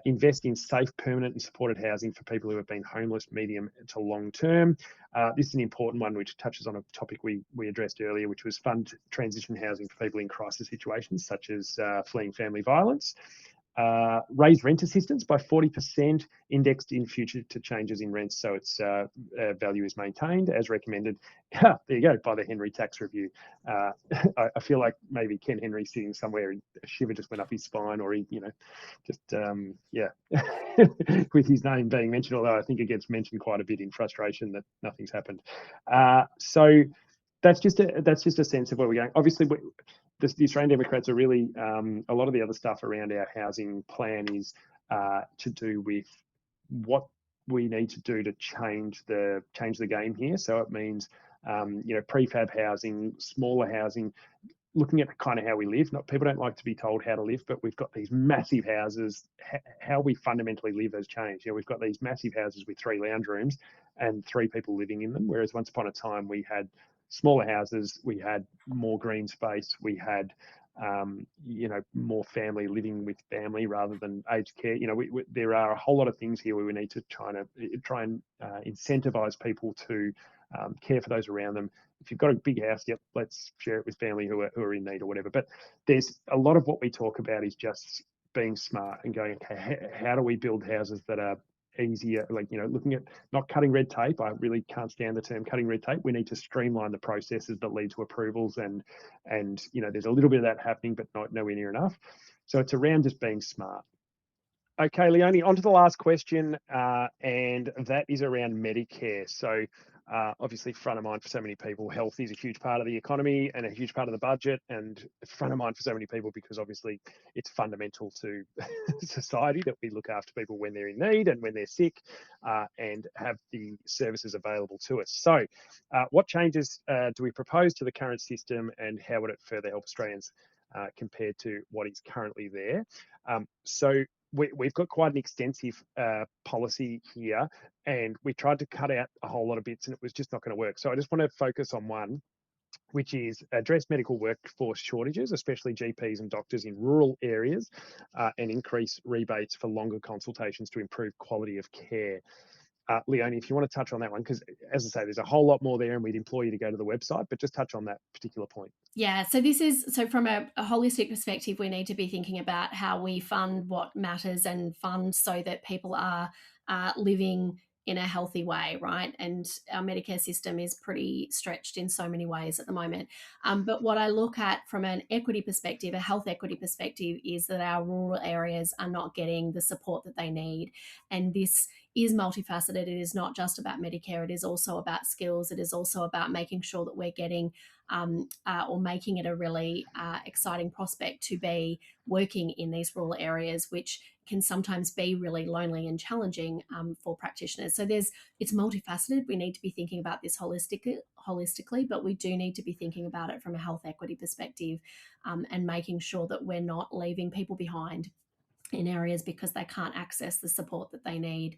Invest in safe, permanent, and supported housing for people who have been homeless medium to long term. This is an important one which touches on a topic we addressed earlier, which was fund transition housing for people in crisis situations such as fleeing family violence. Raise rent assistance by 40%, indexed in future to changes in rents, so its value is maintained as recommended. There you go, by the Henry Tax Review. I feel like maybe Ken Henry's sitting somewhere, a shiver just went up his spine, or he, just with his name being mentioned. Although I think it gets mentioned quite a bit in frustration that nothing's happened. So that's just a sense of where we're going. Obviously, the Australian Democrats are really a lot of the other stuff around our housing plan is to do with what we need to do to change the game here. So it means prefab housing, smaller housing, looking at kind of how we live. People don't like to be told how to live, but we've got these massive houses. How we fundamentally live has changed. We've got these massive houses with 3 lounge rooms and 3 people living in them, whereas once upon a time we had smaller houses, we had more green space, we had more family living with family rather than aged care. There are a whole lot of things here where we need to try and incentivize people to care for those around them. If you've got a big house, yep, let's share it with family who are in need or whatever. But there's a lot of what we talk about is just being smart and going, okay, how do we build houses that are easier, like, looking at not cutting red tape. I really can't stand the term cutting red tape. We need to streamline the processes that lead to approvals, and there's a little bit of that happening, but nowhere near enough. So it's around just being smart. Okay, Leonie, on to the last question, and that is around Medicare. So obviously front of mind for so many people, health is a huge part of the economy and a huge part of the budget, and front of mind for so many people because obviously it's fundamental to society that we look after people when they're in need and when they're sick, and have the services available to us. So what changes do we propose to the current system, and how would it further help Australians compared to what is currently there? So we've got quite an extensive policy here, and we tried to cut out a whole lot of bits, and it was just not going to work. So I just want to focus on one, which is address medical workforce shortages, especially GPs and doctors in rural areas, and increase rebates for longer consultations to improve quality of care. Leonie, if you want to touch on that one, because as I say, there's a whole lot more there, and we'd implore you to go to the website, but just touch on that particular point. Yeah, so from a holistic perspective, we need to be thinking about how we fund what matters and fund so that people are living in a healthy way, right? And our Medicare system is pretty stretched in so many ways at the moment. But what I look at from an equity perspective, a health equity perspective, is that our rural areas are not getting the support that they need. And this is multifaceted. It is not just about Medicare. It is also about skills. It is also about making sure that we're getting or making it a really exciting prospect to be working in these rural areas, which can sometimes be really lonely and challenging for practitioners. So it's multifaceted. We need to be thinking about this holistically, but we do need to be thinking about it from a health equity perspective, and making sure that we're not leaving people behind in areas because they can't access the support that they need.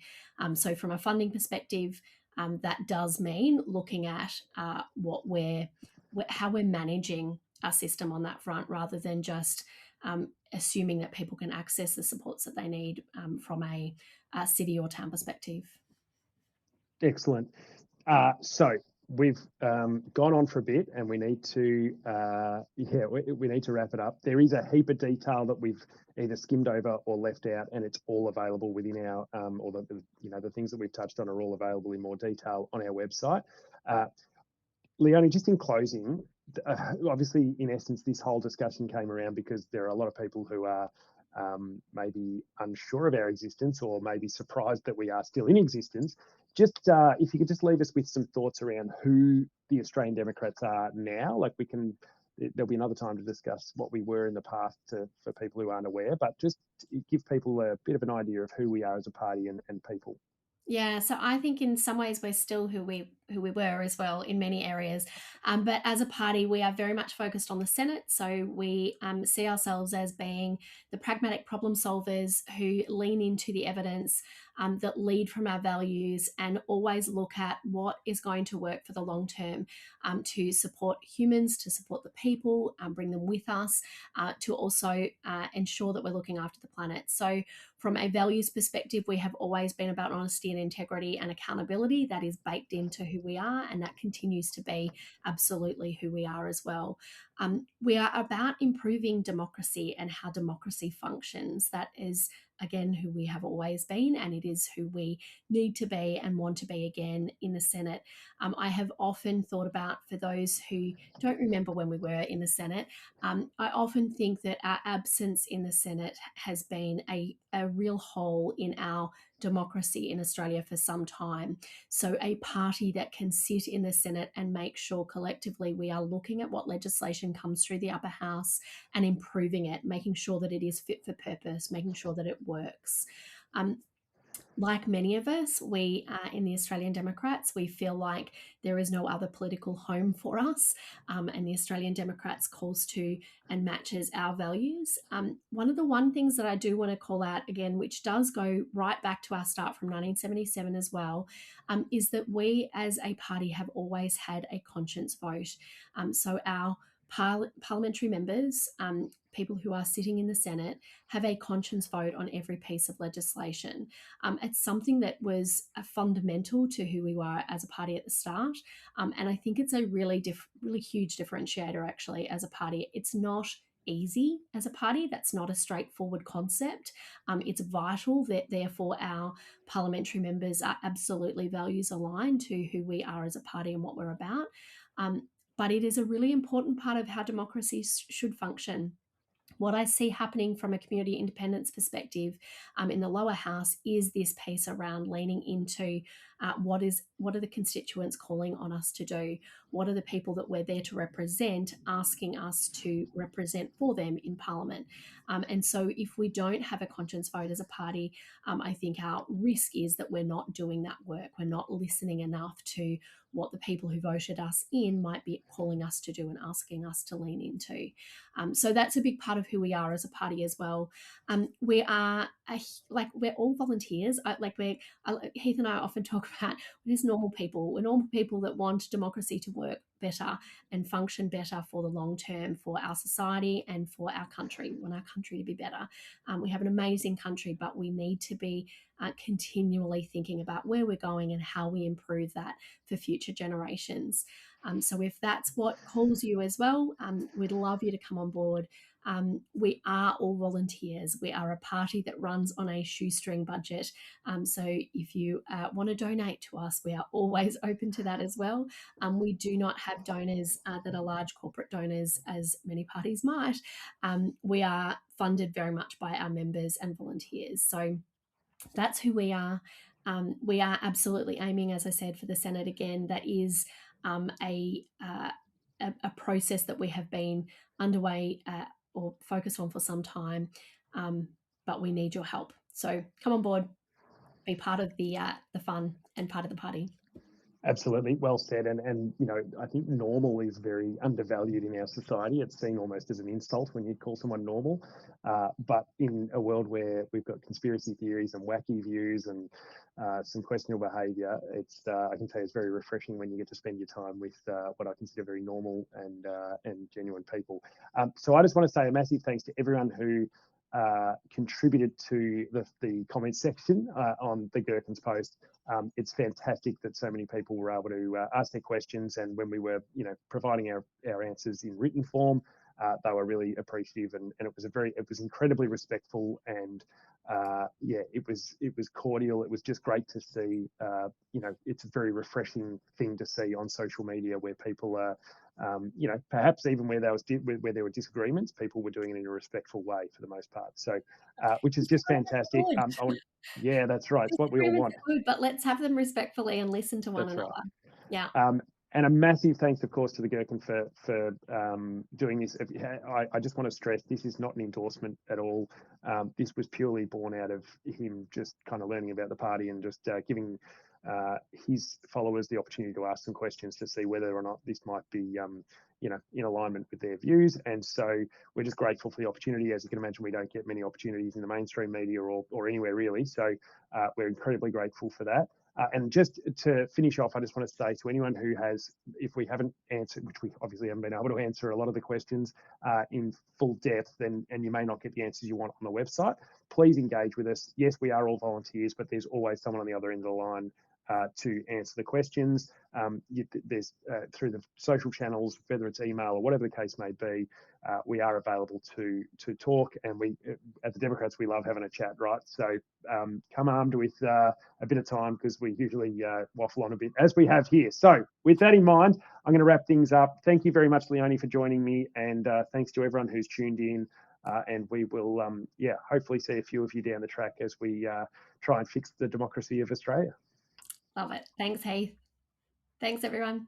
So from a funding perspective, that does mean looking at how we're managing our system on that front, rather than just assuming that people can access the supports that they need from a city or town perspective. Excellent. So we've gone on for a bit, and we need to we need to wrap it up. There is a heap of detail that we've either skimmed over or left out, and it's all available within our or the things that we've touched on are all available in more detail on our website. Leonie, just in closing, obviously, in essence, this whole discussion came around because there are a lot of people who are maybe unsure of our existence, or maybe surprised that we are still in existence. Just if you could just leave us with some thoughts around who the Australian Democrats are now. Like, there'll be another time to discuss what we were in the past for people who aren't aware, but just give people a bit of an idea of who we are as a party and people. Yeah, so I think in some ways we're still who we were as well in many areas, but as a party we are very much focused on the Senate. So we see ourselves as being the pragmatic problem solvers who lean into the evidence, that lead from our values, and always look at what is going to work for the long term, to support humans, to support the people, bring them with us, to also ensure that we're looking after the planet. So from a values perspective, we have always been about honesty and integrity and accountability. That is baked into who we are, and that continues to be absolutely who we are as well. We are about improving democracy and how democracy functions. That is, again, who we have always been, and it is who we need to be and want to be again in the Senate. I have often thought about, for those who don't remember when we were in the Senate, I often think that our absence in the Senate has been a real hole in our democracy in Australia for some time. So a party that can sit in the Senate and make sure collectively we are looking at what legislation comes through the upper house and improving it, making sure that it is fit for purpose, making sure that it works. Like many of us, we in the Australian Democrats, we feel like there is no other political home for us, and the Australian Democrats calls to and matches our values. One of the things that I do want to call out again, which does go right back to our start from 1977 as well, is that we as a party have always had a conscience vote. So our parliamentary members, people who are sitting in the Senate, have a conscience vote on every piece of legislation. It's something that was fundamental to who we were as a party at the start, and I think it's a really huge differentiator actually as a party. It's not easy as a party. That's not a straightforward concept. It's vital that, therefore, our parliamentary members are absolutely values aligned to who we are as a party and what we're about. But it is a really important part of how democracy should function. What I see happening from a community independence perspective in the lower house is this piece around leaning into what are the constituents calling on us to do? What are the people that we're there to represent asking us to represent for them in Parliament? And so, if we don't have a conscience vote as a party, I think our risk is that we're not doing that work. We're not listening enough to what the people who voted us in might be calling us to do and asking us to lean into. So that's a big part of who we are as a party as well. We are we're all volunteers. Heath and I often talk about we're just normal people. We're normal people that want democracy to work better and function better for the long term for our society and for our country. We want our country to be better. We have an amazing country, but we need to be continually thinking about where we're going and how we improve that for future generations. So if that's what calls you as well, we'd love you to come on board. We are all volunteers. We are a party that runs on a shoestring budget. So if you want to donate to us, we are always open to that as well. We do not have donors that are large corporate donors, as many parties might. We are funded very much by our members and volunteers. So that's who we are. We are absolutely aiming, as I said, for the Senate again. That is a process that we have been underway or focused on for some time, but we need your help. So come on board, be part of the fun and part of the party. Absolutely, well said. And I think normal is very undervalued in our society. It's seen almost as an insult when you call someone normal. But in a world where we've got conspiracy theories and wacky views and some questionable behaviour, I can tell you it's very refreshing when you get to spend your time with what I consider very normal and genuine people. So I just want to say a massive thanks to everyone who contributed to the comment section on the Gherkins post. It's fantastic that so many people were able to ask their questions, and when we were, providing our answers in written form, they were really appreciative, and it was incredibly respectful, and it was cordial. It was just great to see. It's a very refreshing thing to see on social media where people are, perhaps even where there were disagreements, people were doing it in a respectful way for the most part. So, which is just fantastic. Yeah, that's right. It's what we all want. Good, but let's have them respectfully and listen to one That's another. right. Yeah. And a massive thanks, of course, to the Gherkin for doing this. I just want to stress this is not an endorsement at all. This was purely born out of him just kind of learning about the party and just giving his followers the opportunity to ask some questions to see whether or not this might be, in alignment with their views. And so we're just grateful for the opportunity. As you can imagine, we don't get many opportunities in the mainstream media or anywhere really. So we're incredibly grateful for that. And just to finish off, I just want to say to anyone who has, if we haven't answered, which we obviously haven't been able to answer a lot of the questions in full depth, and you may not get the answers you want on the website, please engage with us. Yes, we are all volunteers, but there's always someone on the other end of the line to answer the questions. There's through the social channels, whether it's email or whatever the case may be, we are available to talk. And we, at the Democrats, we love having a chat, right? So come armed with a bit of time, because we usually waffle on a bit, as we have here. So with that in mind, I'm going to wrap things up. Thank you very much, Leonie, for joining me, and thanks to everyone who's tuned in. And we will, hopefully see a few of you down the track as we try and fix the democracy of Australia. Love it. Thanks, Heath. Thanks, everyone.